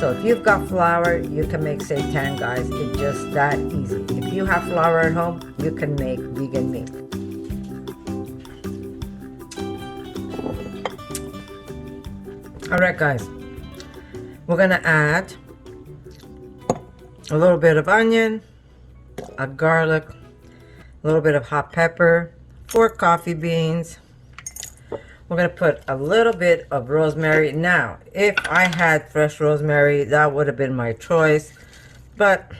So if you've got flour, you can make seitan, guys. It's just that easy. If you have flour at home, you can make vegan meat. All right, guys. We're gonna add a little bit of onion, a garlic, a little bit of hot pepper, 4 coffee beans. We're going to put a little bit of rosemary. Now, if I had fresh rosemary, that would have been my choice. But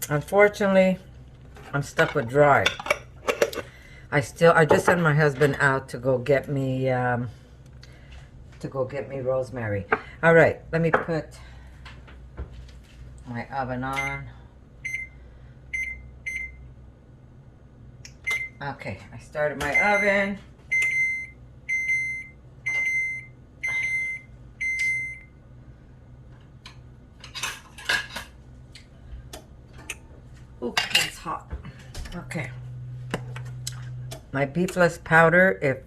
unfortunately, I'm stuck with dry. I just sent my husband out to go get me rosemary. All right, let me put my oven on. Okay, I started my oven. Ooh, it's hot. Okay. My beefless powder, if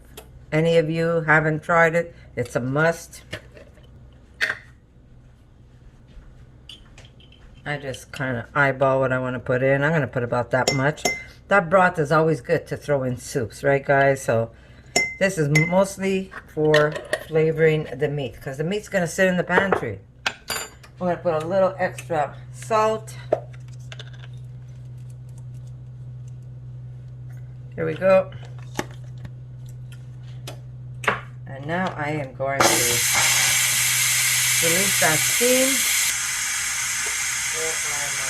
any of you haven't tried it, it's a must. I just kind of eyeball what I want to put in. I'm going to put about that much. That broth is always good to throw in soups, right, guys? So this is mostly for flavoring the meat, because the meat's going to sit in the pantry. We're going to put a little extra salt. Here we go. And now I am going to release that steam. Where are my...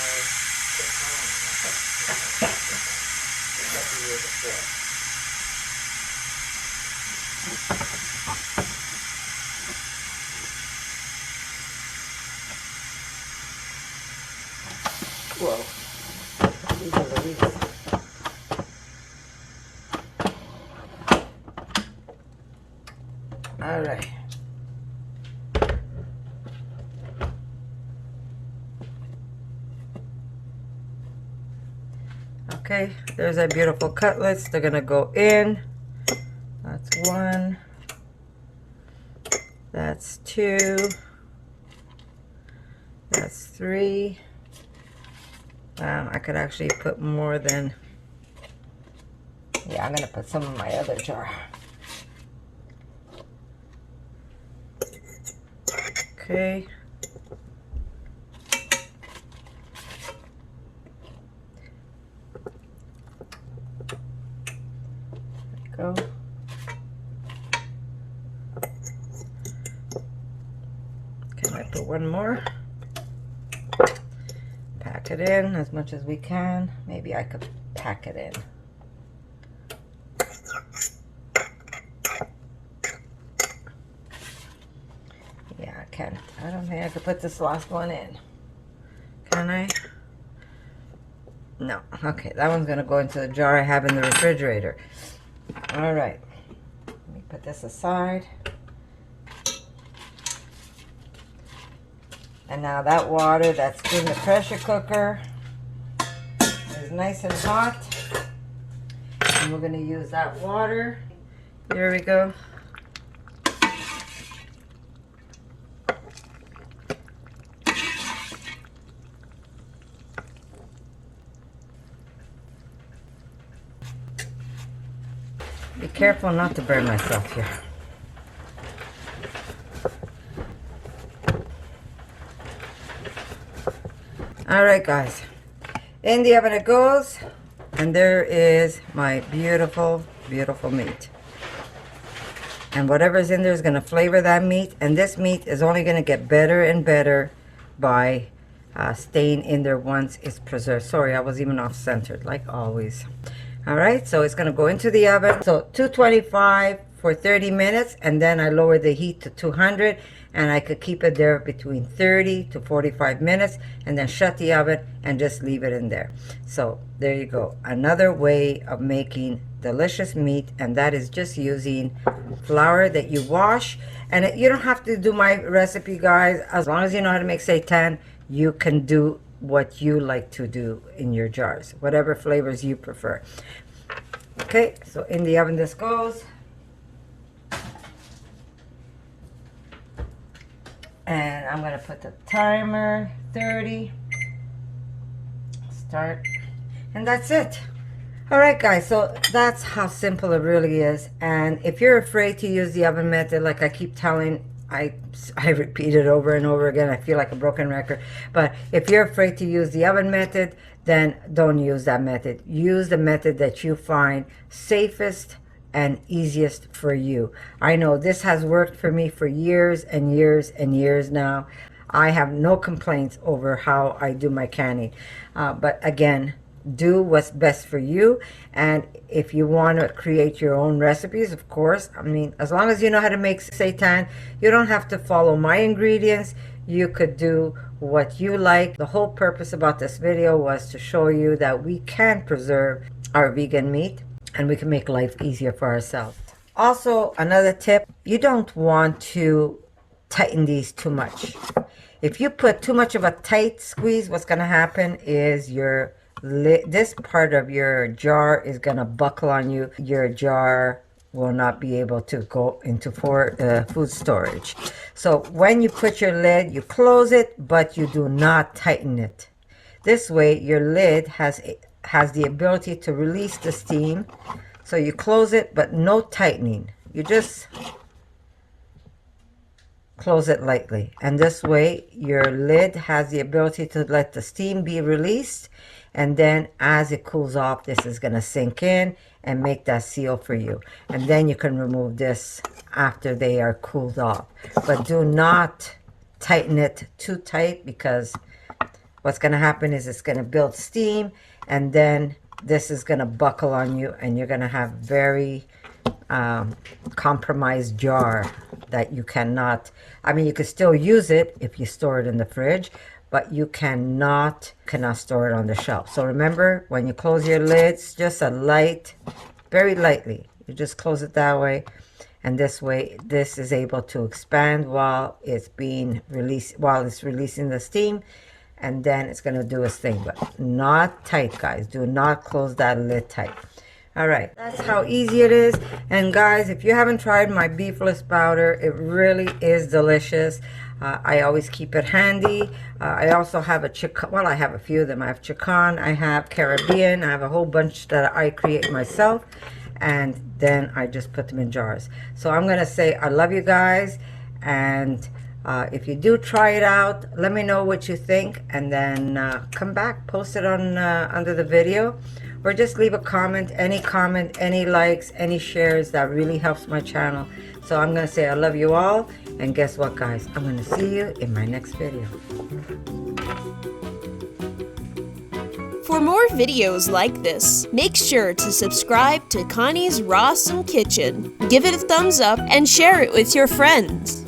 Whoa. These are the leaves. All right. Okay, there's our beautiful cutlets. They're gonna go in. That's 1. That's 2. That's 3. I could actually put more than... Yeah, I'm gonna put some in my other jar. Okay. There we go. Can I put one more? Pack it in as much as we can. Maybe I could pack it in. I don't think I could put this last one in. Can I? No. Okay, that one's going to go into the jar I have in the refrigerator. All right. Let me put this aside. And now that water that's in the pressure cooker is nice and hot. And we're going to use that water. Here we go. Be careful not to burn myself here. Alright guys, in the oven it goes, and there is my beautiful, beautiful meat. And whatever's in there is going to flavor that meat, and this meat is only going to get better and better by staying in there once it's preserved. Sorry, I was even off-centered, like always. Alright, so it's going to go into the oven. So 225 for 30 minutes, and then I lower the heat to 200, and I could keep it there between 30 to 45 minutes, and then shut the oven and just leave it in there. So there you go. Another way of making delicious meat, and that is just using flour that you wash. And you don't have to do my recipe, guys. As long as you know how to make seitan, you can do what you like to do in your jars, whatever flavors you prefer. Okay, so in the oven this goes. And I'm gonna put the timer 30. Start. And that's it. All right, guys, so that's how simple it really is. And if you're afraid to use the oven method, like I keep telling, I repeat it over and over again. I feel like a broken record. But if you're afraid to use the oven method, then don't use that method. Use the method that you find safest and easiest for you. I know this has worked for me for years and years and years now. I have no complaints over how I do my canning. But again, do what's best for you. And if you want to create your own recipes, of course, I mean, as long as you know how to make seitan, you don't have to follow my ingredients. You could do what you like. The whole purpose about this video was to show you that we can preserve our vegan meat and we can make life easier for ourselves. Also, another tip, you don't want to tighten these too much. If you put too much of a tight squeeze, what's going to happen is your this part of your jar is going to buckle on you. Your jar will not be able to go into food storage. So when you put your lid, you close it, but you do not tighten it. This way your lid has the ability to release the steam. So you close it, but no tightening. You just close it lightly, and this way your lid has the ability to let the steam be released, and then as it cools off, this is going to sink in and make that seal for you. And then you can remove this after they are cooled off. But do not tighten it too tight, because what's going to happen is it's going to build steam, and then this is going to buckle on you, and you're going to have very compromised jar that you cannot, I mean, you could still use it if you store it in the fridge, but you cannot store it on the shelf. So remember, when you close your lids, just a light, very lightly, you just close it that way, and this way this is able to expand while it's being released, while it's releasing the steam, and then it's going to do its thing. But not tight, guys. Do not close that lid tight. All right, that's how easy it is. And guys, if you haven't tried my beefless powder, it really is delicious. I always keep it handy. I also have a chicken, well, I have a few of them. I have chicken, I have Caribbean, I have a whole bunch that I create myself, and then I just put them in jars. So I'm gonna say I love you guys, and if you do try it out, let me know what you think, and then come back, post it on under the video, or just leave a comment, any likes, any shares. That really helps my channel. So I'm gonna say I love you all, and guess what, guys, I'm gonna see you in my next video. For more videos like this, make sure to subscribe to Connie's RAWsome Kitchen, give it a thumbs up, and share it with your friends.